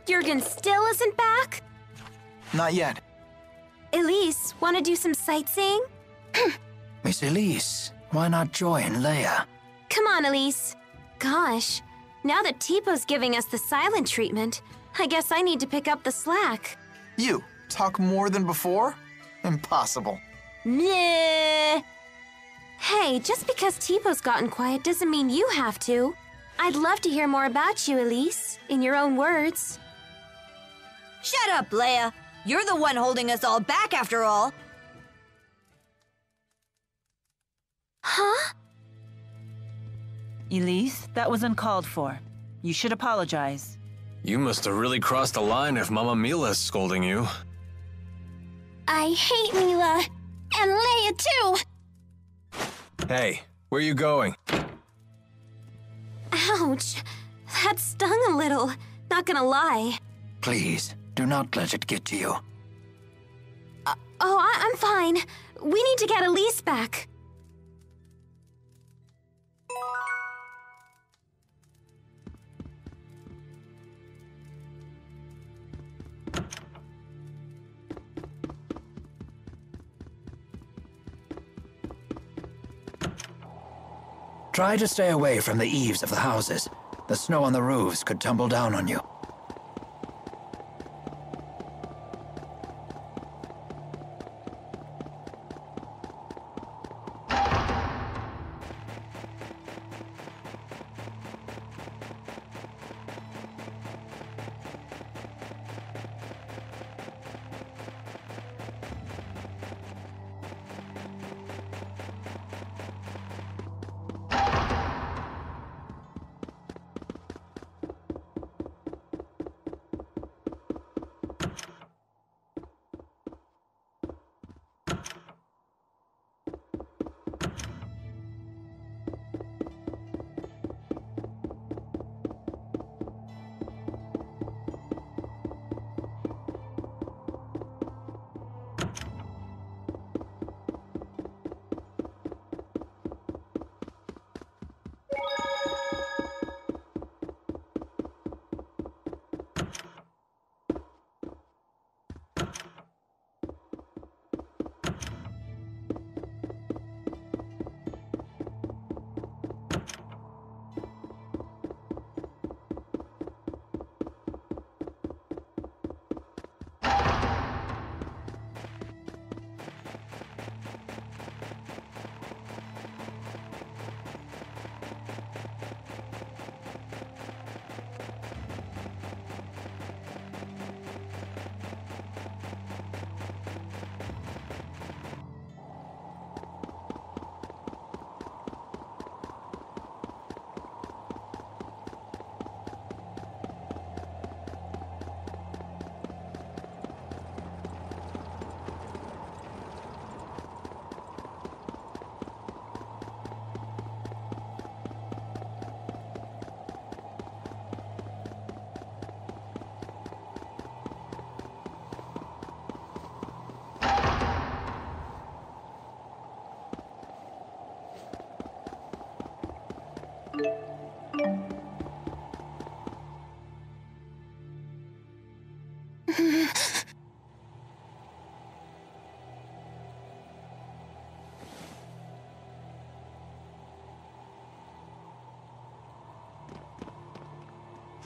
Jurgen still isn't back? Not yet. Elise, want to do some sightseeing? Miss Elise, why not join Leia? Come on, Elise. Gosh, now that Teepo's giving us the silent treatment, I guess I need to pick up the slack. You talk more than before? Impossible. Nah. Hey, just because Teepo's gotten quiet doesn't mean you have to. I'd love to hear more about you, Elise, in your own words. Shut up, Leia. You're the one holding us all back after all. Huh? Elise, that was uncalled for. You should apologize. You must have really crossed the line if Mama Mila's scolding you. I hate Mila. And Leia, too. Hey, where you going? Ouch. That stung a little. Not gonna lie. Please, do not let it get to you. I'm fine. We need to get Elise back. Try to stay away from the eaves of the houses. The snow on the roofs could tumble down on you.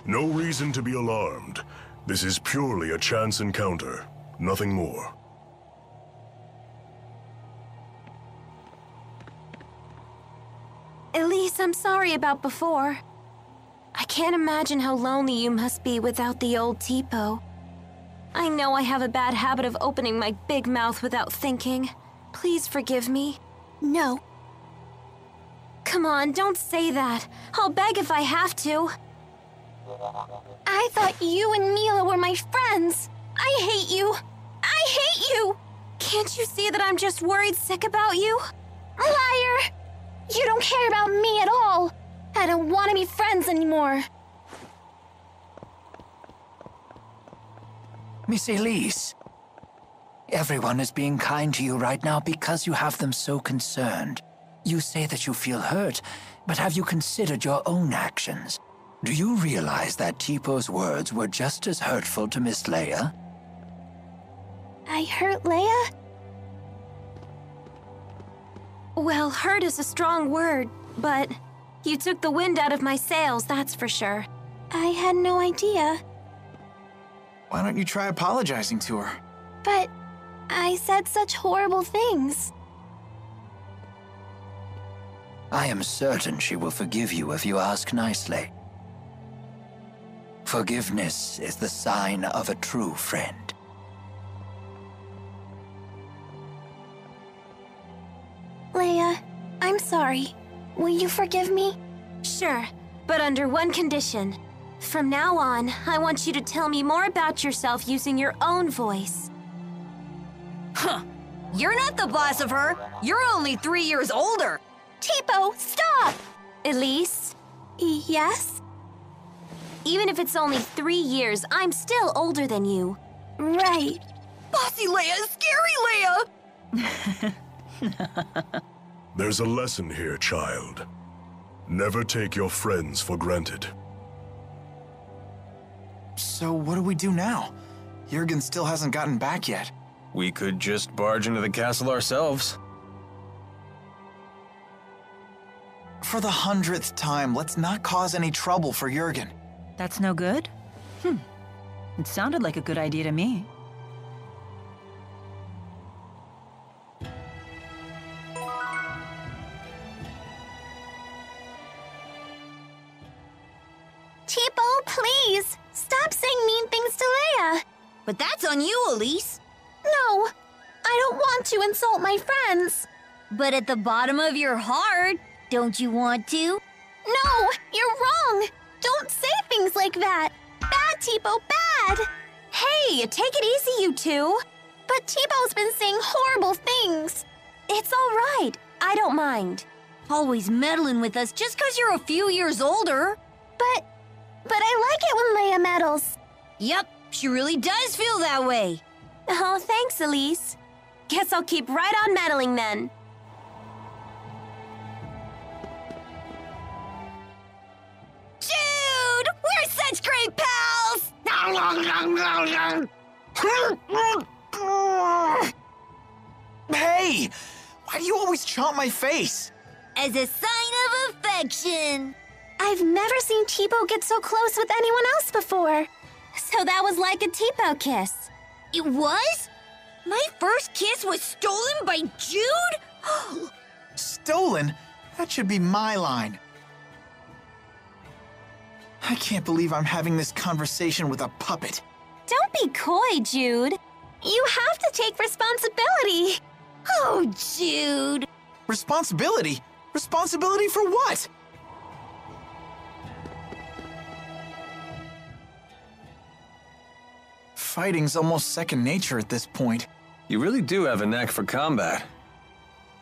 No reason to be alarmed. This is purely a chance encounter, nothing more. Elise, I'm sorry about before. I can't imagine how lonely you must be without the old Teepo. I know I have a bad habit of opening my big mouth without thinking. Please forgive me. No. Come on, don't say that. I'll beg if I have to. I thought you and Mila were my friends. I hate you. I hate you. Can't you see that I'm just worried sick about you? Liar! You don't care about me at all. I don't want to be friends anymore. Miss Elise, Everyone is being kind to you right now because you have them so concerned. You say that you feel hurt, but have you considered your own actions? Do you realize that Teepo's words were just as hurtful to Miss Leia? I hurt Leia? Well, hurt is a strong word, but you took the wind out of my sails, that's for sure. I had no idea. Why don't you try apologizing to her? But I said such horrible things. I am certain she will forgive you if you ask nicely. Forgiveness is the sign of a true friend. Leia, I'm sorry. Will you forgive me? Sure, but under one condition. From now on, I want you to tell me more about yourself using your own voice. Huh. You're not the boss of her. You're only 3 years older. Teepo, stop! Elise? Yes? Even if it's only 3 years, I'm still older than you. Right. Bossy Leia, scary Leia! There's a lesson here, child. Never take your friends for granted. So what do we do now? Jurgen still hasn't gotten back yet. We could just barge into the castle ourselves. For the 100th time, let's not cause any trouble for Jurgen. That's no good? It sounded like a good idea to me. Teepo, please! Stop saying mean things to Leia! But that's on you, Elise. No, I don't want to insult my friends. But at the bottom of your heart, don't you want to? No, you're wrong! Don't say things like that! Bad, Teepo, bad! Hey, take it easy, you two! But Teepo's been saying horrible things. It's all right. I don't mind. Always meddling with us just 'cause you're a few years older. But I like it when Leia meddles. Yep, she really does feel that way. Oh, thanks, Elise. Guess I'll keep right on meddling then. Jude! We're such great pals! Hey! Why do you always chomp my face? As a sign of affection. I've never seen Teepo get so close with anyone else before. So that was like a Teepo kiss. It was? My first kiss was stolen by Jude? Stolen? That should be my line. I can't believe I'm having this conversation with a puppet. Don't be coy, Jude. You have to take responsibility. Oh, Jude. Responsibility? Responsibility for what? Fighting's almost second nature at this point. You really do have a knack for combat.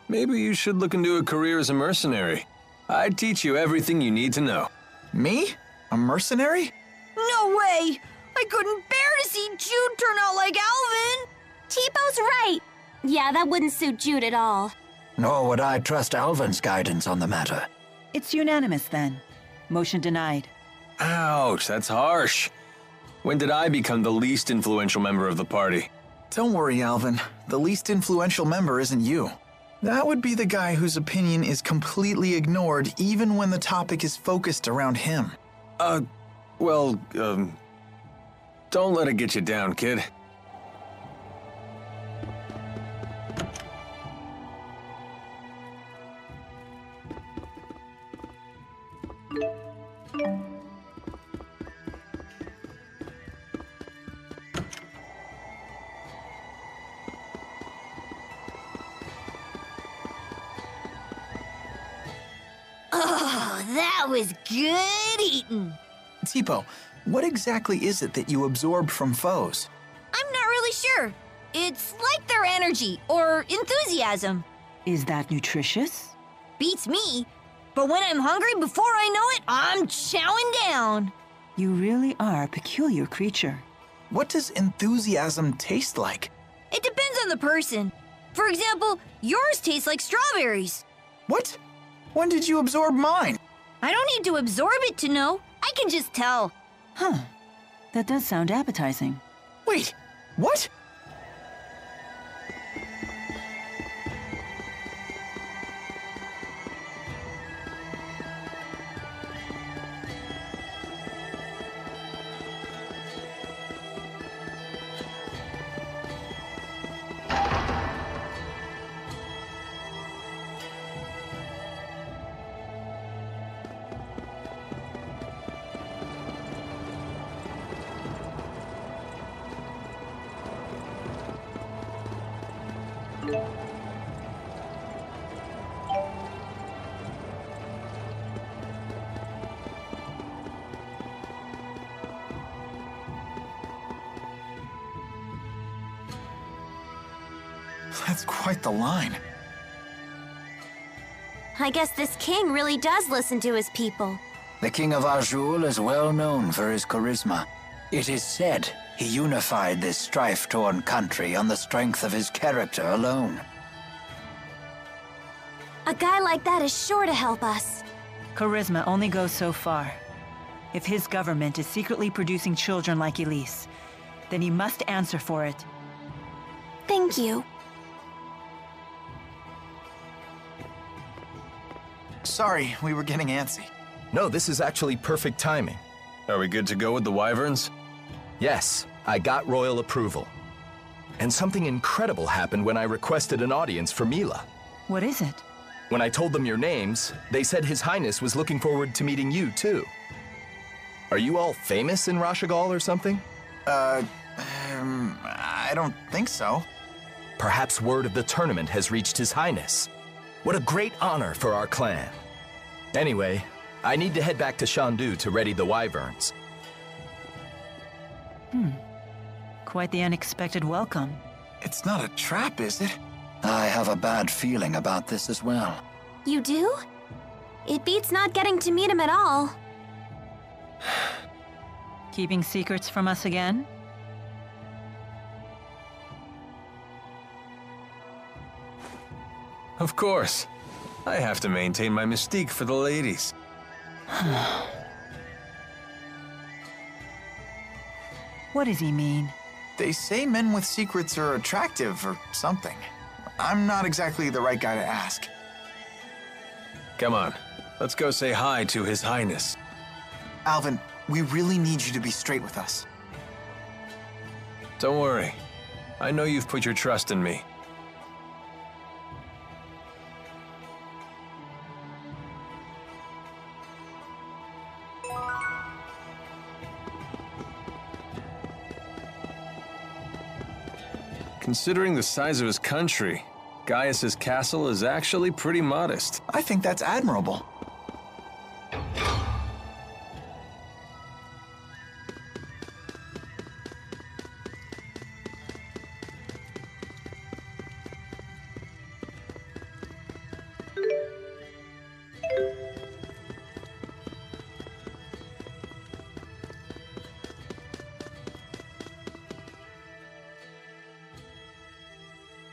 Maybe you should look into a career as a mercenary. I'd teach you everything you need to know. Me? A mercenary? No way! I couldn't bear to see Jude turn out like Alvin! Teepo's right. Yeah, that wouldn't suit Jude at all. Nor would I trust Alvin's guidance on the matter. It's unanimous then. Motion denied. Ouch, that's harsh. When did I become the least influential member of the party? Don't worry, Alvin. The least influential member isn't you. That would be the guy whose opinion is completely ignored even when the topic is focused around him. Don't let it get you down, kid. Oh, that was good eating. Teepo, what exactly is it that you absorb from foes? I'm not really sure. It's like their energy or enthusiasm. Is that nutritious? Beats me. But when I'm hungry, before I know it, I'm chowing down. You really are a peculiar creature. What does enthusiasm taste like? It depends on the person. For example, yours tastes like strawberries. What? When did you absorb mine? I don't need to absorb it to know. I can just tell. Huh. That does sound appetizing. Wait, what? That's quite the line. I guess this king really does listen to his people. The King of Azul is well known for his charisma. It is said he unified this strife-torn country on the strength of his character alone. A guy like that is sure to help us. Charisma only goes so far. If his government is secretly producing children like Elise, then he must answer for it. Thank you. Sorry, we were getting antsy. No, this is actually perfect timing. Are we good to go with the wyverns? Yes, I got royal approval. And something incredible happened when I requested an audience for Mila. What is it? When I told them your names, they said His Highness was looking forward to meeting you, too. Are you all famous in Rashagal or something? I don't think so. Perhaps word of the tournament has reached His Highness. What a great honor for our clan. Anyway, I need to head back to Shandu to ready the wyverns. Quite the unexpected welcome. It's not a trap, is it? I have a bad feeling about this as well. You do? It beats not getting to meet him at all. Keeping secrets from us again? Of course. I have to maintain my mystique for the ladies. What does he mean? They say men with secrets are attractive or something. I'm not exactly the right guy to ask. Come on, let's go say hi to His Highness. Alvin, we really need you to be straight with us. Don't worry. I know you've put your trust in me. Considering the size of his country, Gaius's castle is actually pretty modest. I think that's admirable.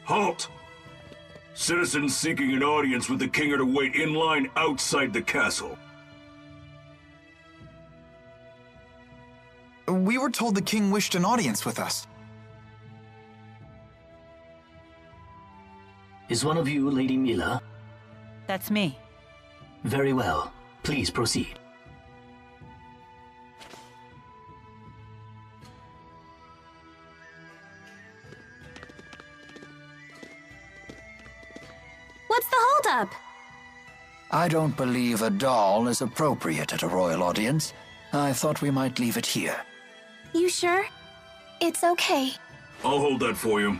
Halt! Citizens seeking an audience with the king are to wait in line outside the castle. We were told the king wished an audience with us. Is one of you Lady Mila? That's me. Very well. Please proceed. What's the holdup? I don't believe a doll is appropriate at a royal audience. I thought we might leave it here. You sure? It's okay. I'll hold that for you.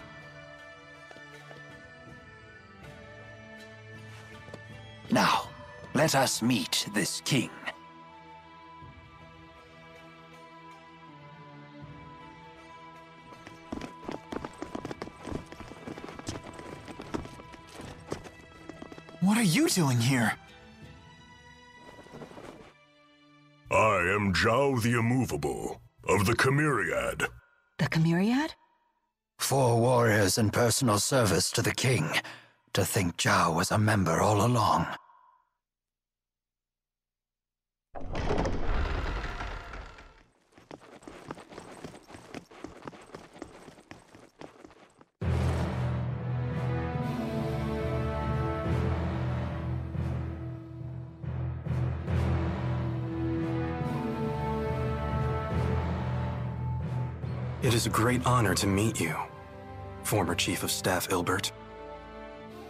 Now, let us meet this king. What are you doing here? I am Zhao the Immovable, of the Chimeriad. The Chimeriad? 4 warriors in personal service to the king. To think Zhao was a member all along. It is a great honor to meet you, former Chief of Staff Ilbert.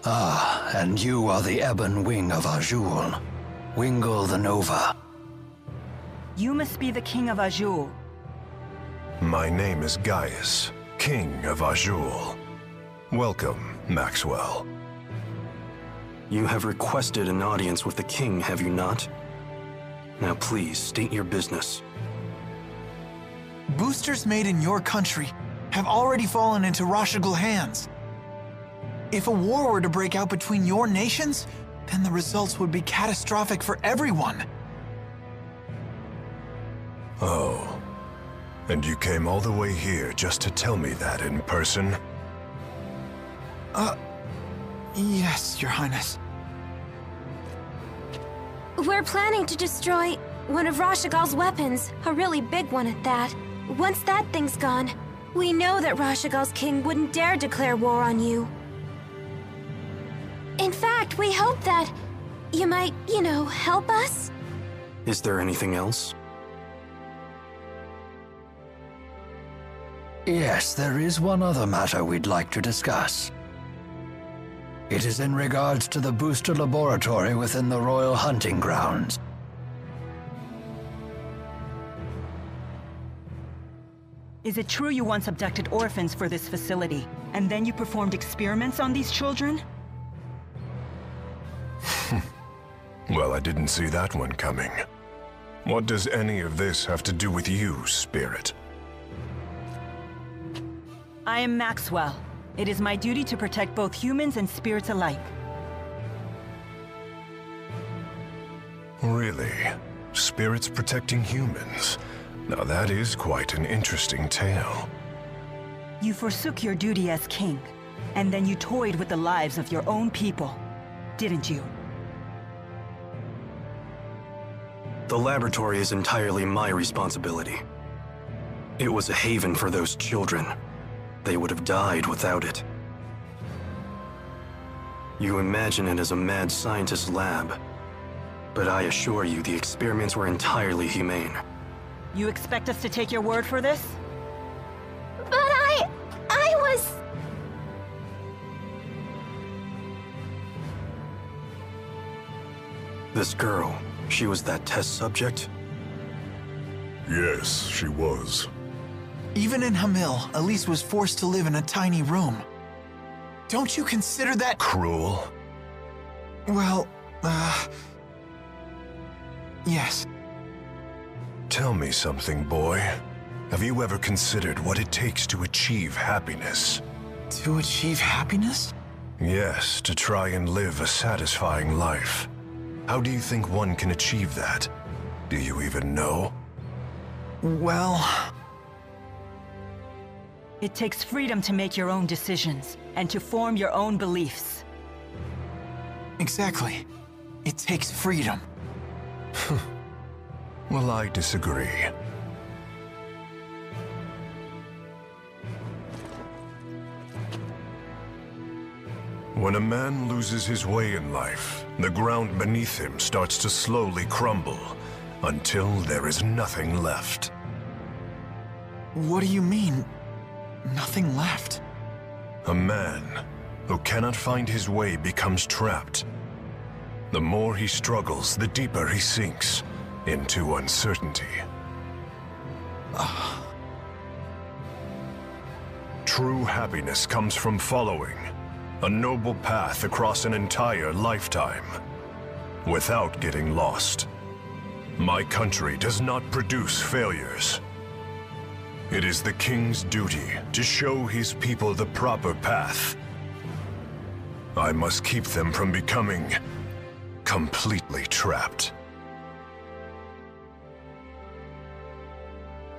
Ah, and you are the ebon wing of Azul, Wingle the Nova. You must be the King of Azul. My name is Gaius, King of Azul. Welcome, Maxwell. You have requested an audience with the king, have you not? Now please, state your business. Boosters made in your country have already fallen into Rashigal hands. If a war were to break out between your nations, then the results would be catastrophic for everyone. Oh. And you came all the way here just to tell me that in person? Yes, Your Highness. We're planning to destroy one of Rashigal's weapons, a really big one at that. Once that thing's gone, we know that Rashigal's king wouldn't dare declare war on you. In fact, we hope that you might, help us? Is there anything else? Yes, there is one other matter we'd like to discuss. It is in regards to the booster laboratory within the Royal Hunting Grounds. Is it true you once abducted orphans for this facility, and then you performed experiments on these children? Well, I didn't see that one coming. What does any of this have to do with you, Spirit? I am Maxwell. It is my duty to protect both humans and spirits alike. Really? Spirits protecting humans? Now that is quite an interesting tale. You forsook your duty as king, and then you toyed with the lives of your own people, didn't you? The laboratory is entirely my responsibility. It was a haven for those children. They would have died without it. You imagine it as a mad scientist's lab, but I assure you the experiments were entirely humane. You expect us to take your word for this? But I was... This girl, she was that test subject? Yes, she was. Even in Hamil, Elise was forced to live in a tiny room. Don't you consider that cruel? Well, yes. Tell me something, boy. Have you ever considered what it takes to achieve happiness? To achieve happiness? Yes, to try and live a satisfying life. How do you think one can achieve that? Do you even know? Well... It takes freedom to make your own decisions, and to form your own beliefs. Exactly. It takes freedom. Well, I disagree. When a man loses his way in life, the ground beneath him starts to slowly crumble, until there is nothing left. What do you mean, nothing left? A man who cannot find his way becomes trapped. The more he struggles, the deeper he sinks into uncertainty. True happiness comes from following a noble path across an entire lifetime, without getting lost. My country does not produce failures. It is the king's duty to show his people the proper path. I must keep them from becoming completely trapped.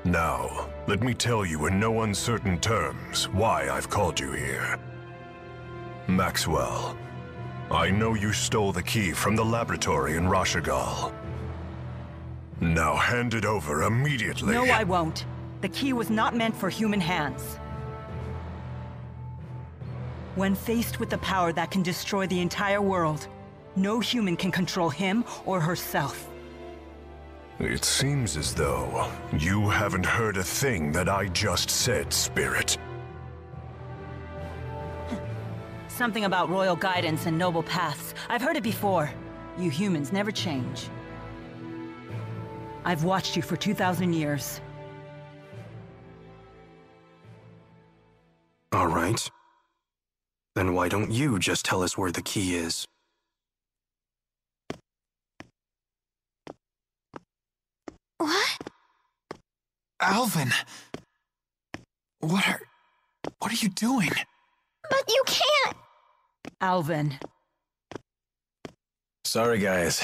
Now, let me tell you in no uncertain terms why I've called you here. Maxwell, I know you stole the key from the laboratory in Rashigal. Now hand it over immediately. No, I won't. The key was not meant for human hands. When faced with the power that can destroy the entire world, no human can control him or herself. It seems as though you haven't heard a thing that I just said, Spirit. Something about royal guidance and noble paths. I've heard it before. You humans never change. I've watched you for 2,000 years. All right. Then why don't you just tell us where the key is? What? Alvin! What are you doing? But you can't! Alvin. Sorry, guys.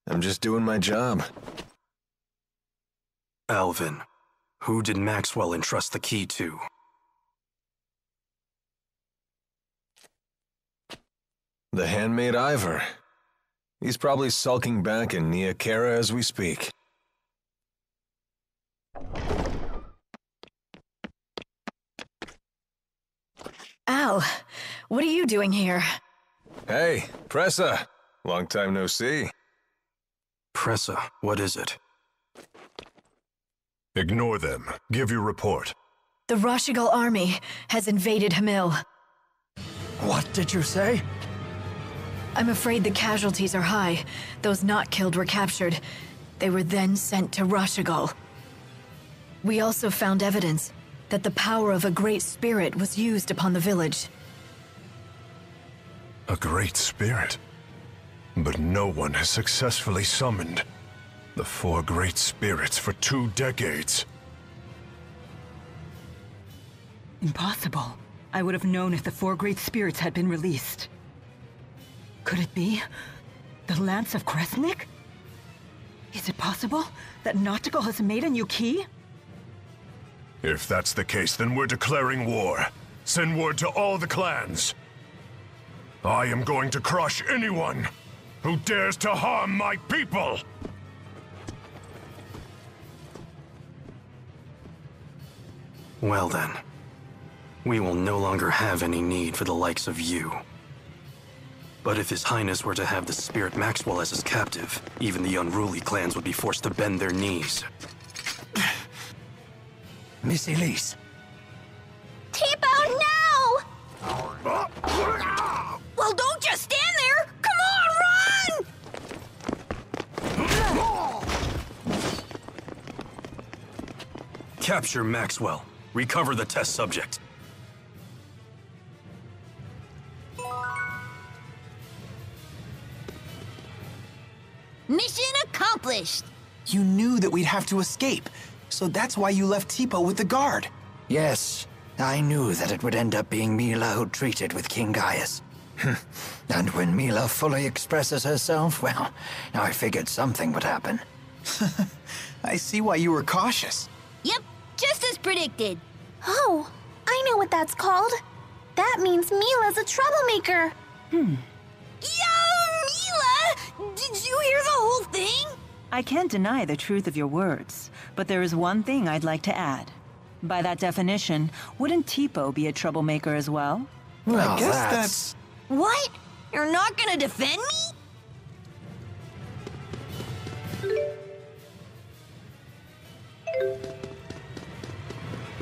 I'm just doing my job. Alvin, who did Maxwell entrust the key to? The handmaid Ivor. He's probably sulking back in Nia Kara as we speak. Al, what are you doing here? Hey, Pressa. Long time no see. Pressa, what is it? Ignore them. Give your report. The Rashigal army has invaded Hamil. What did you say? I'm afraid the casualties are high. Those not killed were captured. They were then sent to Rashigal. We also found evidence that the power of a great spirit was used upon the village. A great spirit? But no one has successfully summoned the 4 great spirits for 2 decades. Impossible. I would have known if the 4 great spirits had been released. Could it be the Lance of Kresnik? Is it possible that Nautical has made a new key? If that's the case, then we're declaring war. Send word to all the clans. I am going to crush anyone who dares to harm my people! Well then, we will no longer have any need for the likes of you. But if His Highness were to have the Spirit Maxwell as his captive, even the unruly clans would be forced to bend their knees. Miss Elise. T-Bone, no! Well, don't just stand there! Come on, run! Capture Maxwell. Recover the test subject. Mission accomplished! You knew that we'd have to escape, so that's why you left Tipo with the guard. Yes, I knew that it would end up being Mila who treated with King Gaius. And when Mila fully expresses herself, well, I figured something would happen. I see why you were cautious. Yep, just as predicted. Oh, I know what that's called. That means Mila's a troublemaker. Yo, Mila! Did you hear the whole thing? I can't deny the truth of your words, but there is one thing I'd like to add. By that definition, wouldn't Tipo be a troublemaker as well? Well, I guess that's... What? You're not gonna defend me?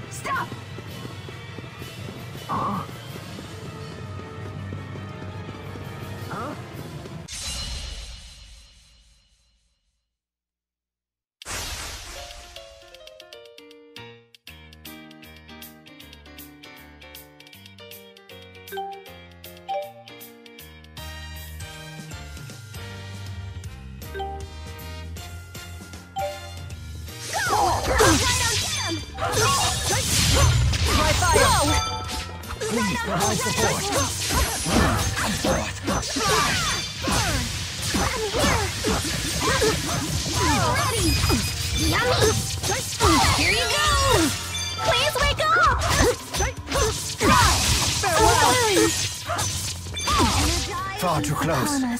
Stop! Please provide support. Ready! Yummy! Here you Far too close. Summer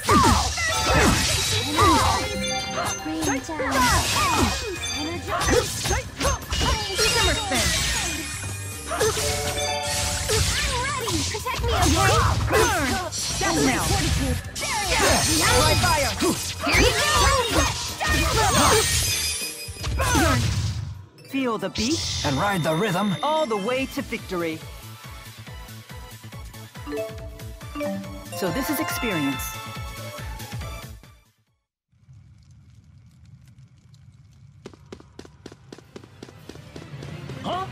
spin. Protect me, okay? Death now. My fire. Here you go. Feel the beat And ride the rhythm. all the way to victory. So this is experience. Huh?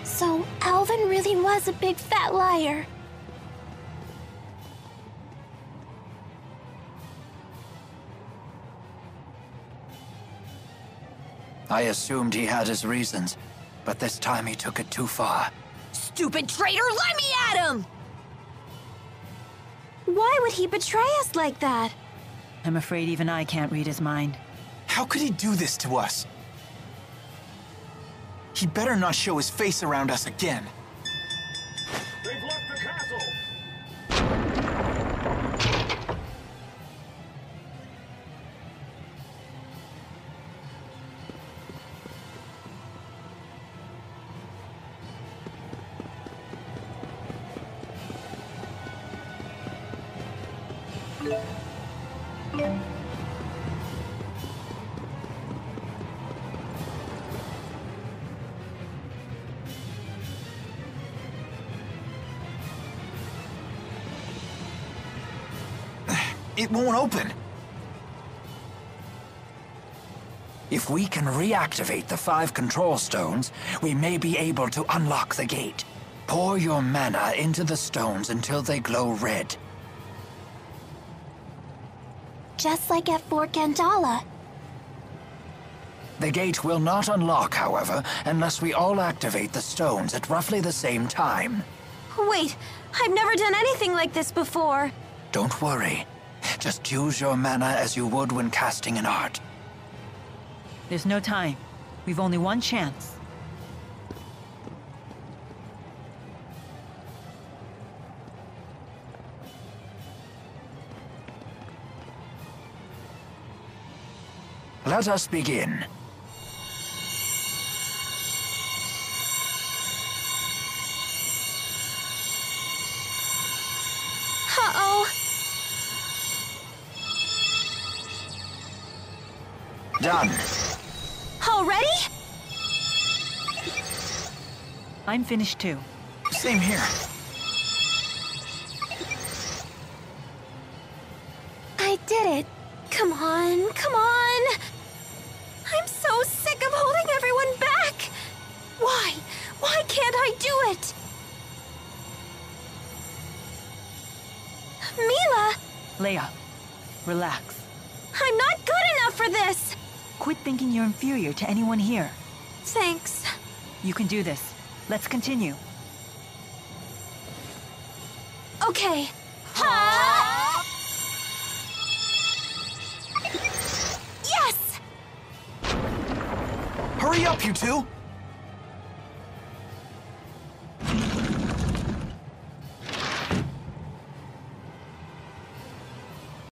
So, Alvin really was a big fat liar. I assumed he had his reasons, but this time he took it too far. Stupid traitor, let me at him! Why would he betray us like that? I'm afraid even I can't read his mind. How could he do this to us? He better not show his face around us again. They've left the castle! It won't open. If we can reactivate the 5 control stones, we may be able to unlock the gate. Pour your mana into the stones until they glow red. Just like at Fort Gandala. The gate will not unlock, however, unless we all activate the stones at roughly the same time. Wait, I've never done anything like this before. Don't worry. Just use your mana as you would when casting an art. There's no time. We've only one chance. Let us begin. Uh-oh. Done. Already? I'm finished too. Same here. I did it. Come on, come on. I'm so sick of holding everyone back. Why? Why can't I do it? Mila! Leia, relax. I'm not good enough for this! Quit thinking you're inferior to anyone here. Thanks. You can do this. Let's continue. Okay. Ha! Yes! Hurry up, you two!